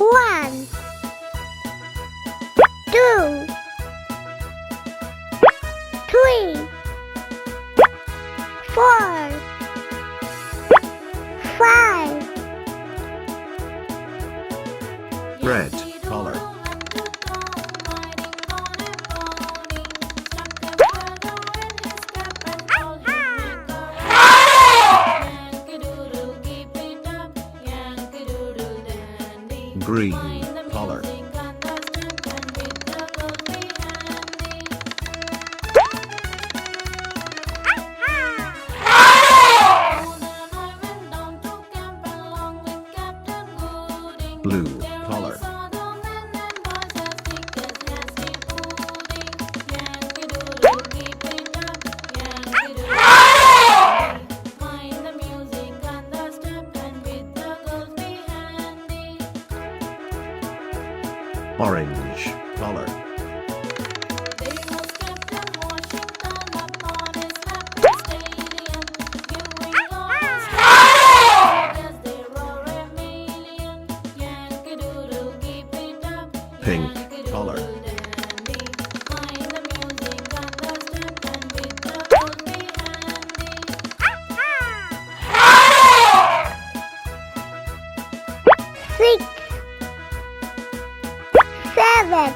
1, 2, 3, 4, 5. Red color. Green color. Blue color. Orange color. Pink color. Six, 7,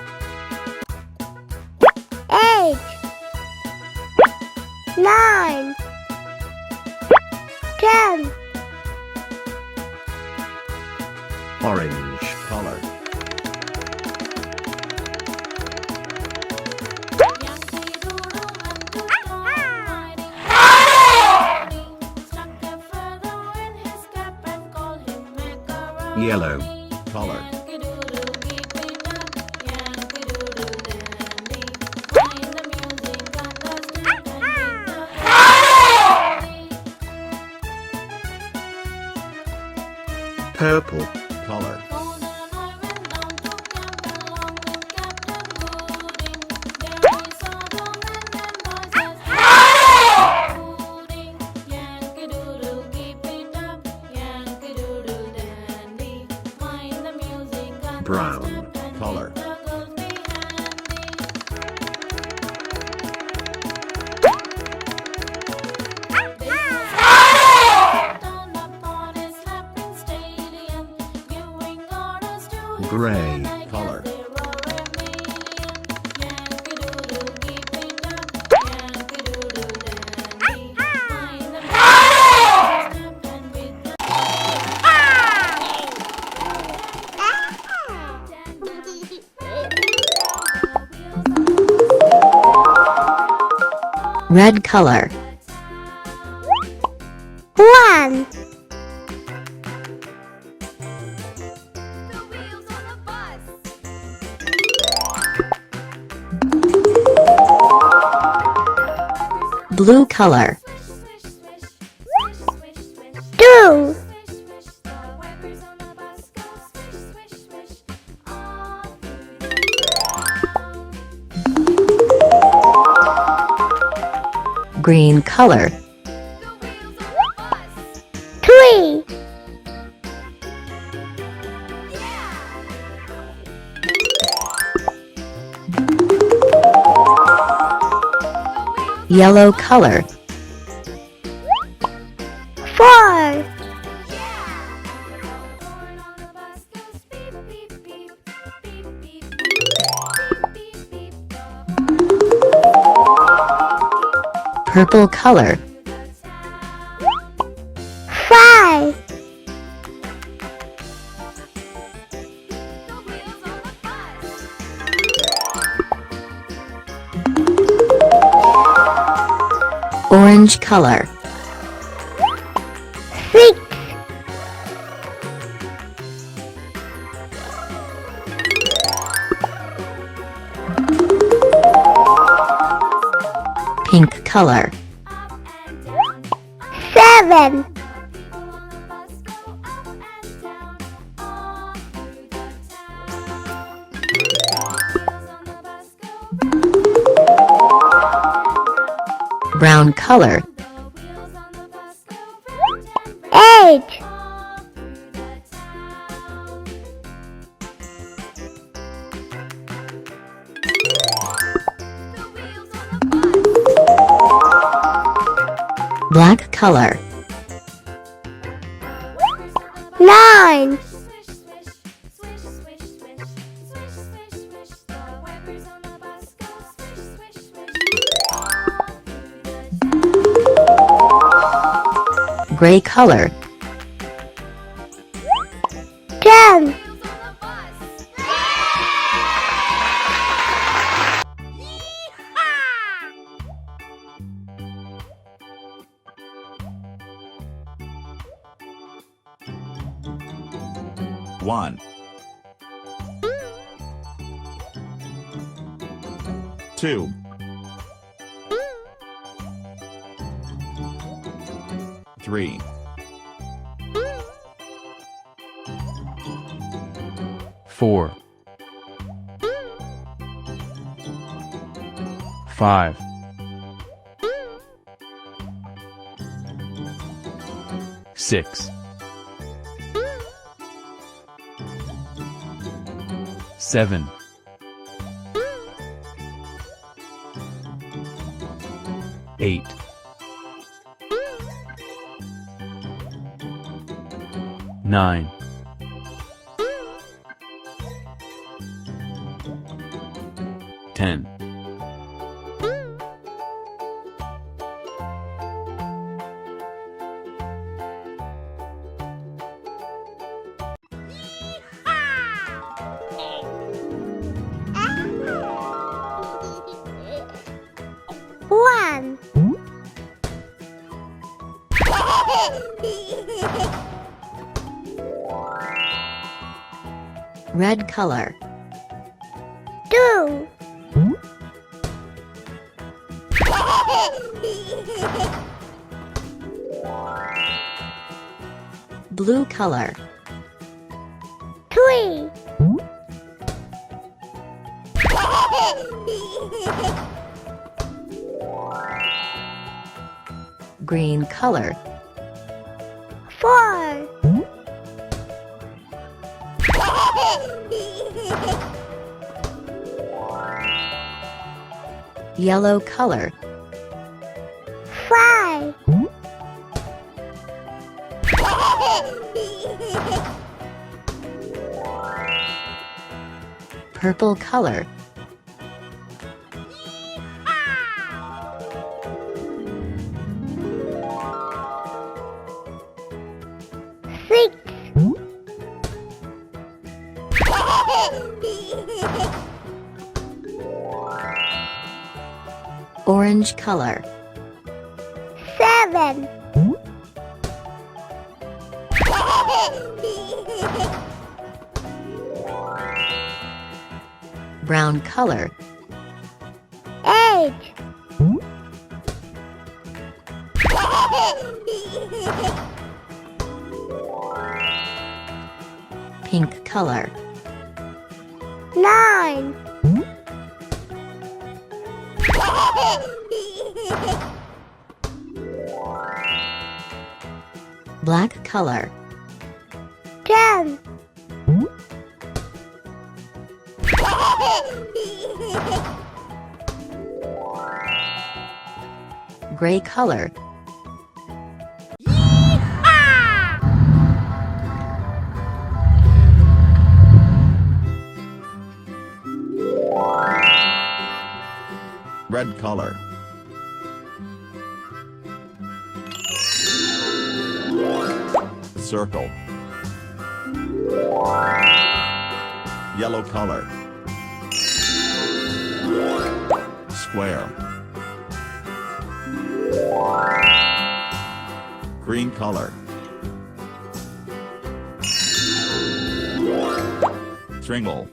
8, 9, 10. Orange color. Yellow color. Purple color. Brown color. Gray color. Red color. 1, Blue color. 2, Green color. 3, Yellow color. 4, Purple color. 5, Orange color. 6, Pink color. 7, Brown color. 8, Black color. 9, Gray color. 10, 1, 2, 3, 4, 5, 6, 7, 8, 9, 10, 1, Red color. 2, Blue color. 3, Green color. 4, Yellow color. 5, Purple color. 6, Orange color. 7, Brown color. 8, Pink color. 9, Black color. 10, Gray color. red color, circle, yellow color, square, green color, triangle,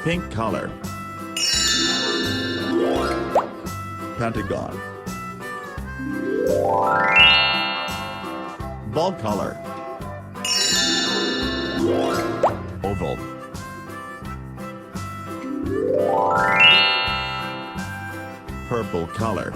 pink color, pentagon, ball color, oval, purple color.